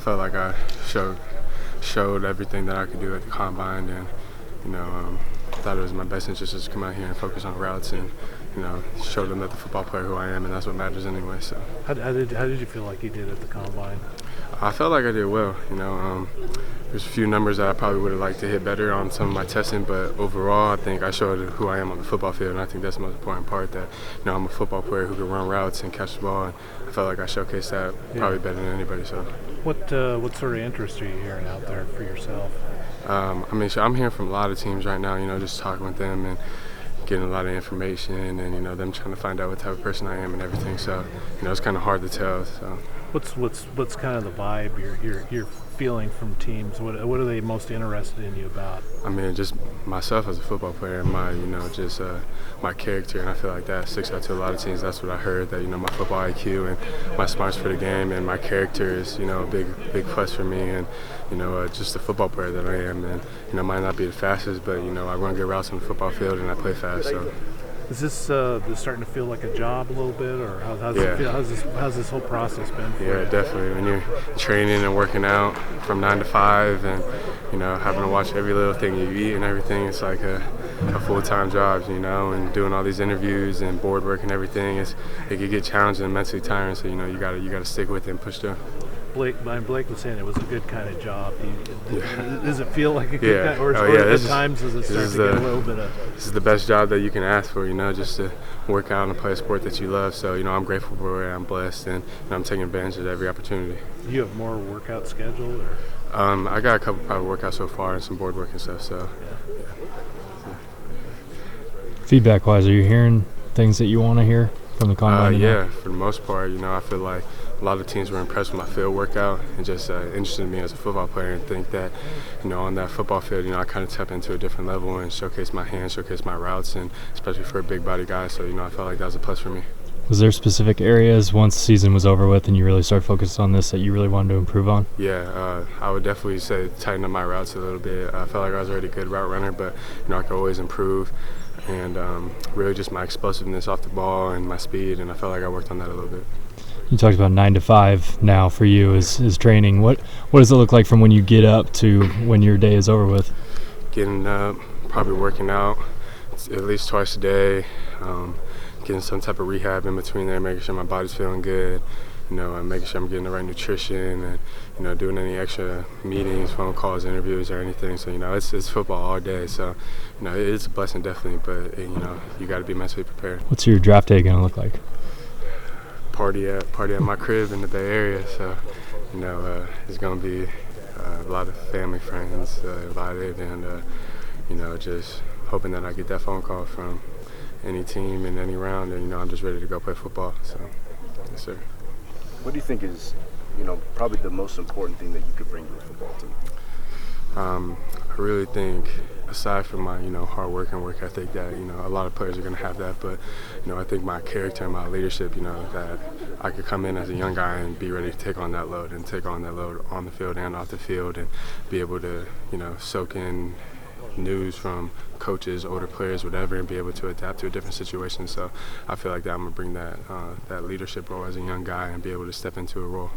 felt like I showed everything that I could do at the combine, and thought it was in my best interest to just come out here and focus on routes and show them that the football player who I am, and that's what matters anyway. So how did you feel like you did at the combine? I felt like I did well. There's a few numbers that I probably would have liked to hit better on some of my testing, but overall I think I showed who I am on the football field, and I think that's the most important part, that I'm a football player who can run routes and catch the ball, and I felt like I showcased that probably better than anybody. So what sort of interest are you hearing out there for yourself? I'm hearing from a lot of teams right now, just talking with them and getting a lot of information, and them trying to find out what type of person I am and everything. So it's kind of hard to tell. So what's kind of the vibe you're feeling from teams? What are they most interested in you about? Just myself as a football player, and my my character, and I feel like that sticks out to a lot of teams. That's what I heard, that my football IQ and my smarts for the game and my character is a big plus for me, and just the football player that I am, and I might not be the fastest, but I run good routes on the football field and I play fast. So is this starting to feel like a job a little bit, or how's it feel? How's this whole process been for you? Definitely. When you're training and working out from 9 to 5, and having to watch every little thing you eat and everything, it's like a full-time job, and doing all these interviews and board work and everything, it could get challenging and mentally tiring. So you gotta stick with it and push through. Blake was saying it was a good kind of job. Does it feel like a good kind, or at times does it start to get a little bit of? This is the best job that you can ask for, just to work out and play a sport that you love. So I'm grateful for it. I'm blessed, and I'm taking advantage of every opportunity. You have more workout scheduled, or? I got a couple private workouts so far and some board work and stuff. So. Feedback-wise, are you hearing things that you want to hear from the combine? For the most part, I feel like a lot of teams were impressed with my field workout and just interested in me as a football player, and think that, on that football field, I kind of tap into a different level and showcase my hands, showcase my routes, and especially for a big body guy. So, I felt like that was a plus for me. Was there specific areas once the season was over with and you really started focusing on this that you really wanted to improve on? Yeah, I would definitely say tighten up my routes a little bit. I felt like I was already a good route runner, but I could always improve, and really just my explosiveness off the ball and my speed, and I felt like I worked on that a little bit. You talked about 9 to 5 now for you is training. What does it look like from when you get up to when your day is over with? Getting up, probably working out at least twice a day, getting some type of rehab in between there, making sure my body's feeling good, and making sure I'm getting the right nutrition, and doing any extra meetings, phone calls, interviews, or anything. So it's football all day. So it's a blessing definitely, but you got to be mentally prepared. What's your draft day going to look like? Party at my crib in the Bay Area. So there's going to be a lot of family friends invited, and just hoping that I get that phone call from any team in any round, and I'm just ready to go play football. So yes, sir. What do you think is probably the most important thing that you could bring to a football team? I really think, aside from my hard work and work ethic, that a lot of players are going to have that, but I think my character and my leadership, that I could come in as a young guy and be ready to take on that load, and take on that load on the field and off the field, and be able to soak in news from coaches, older players, whatever, and be able to adapt to a different situation. So I feel like that I'm gonna bring that leadership role as a young guy and be able to step into a role.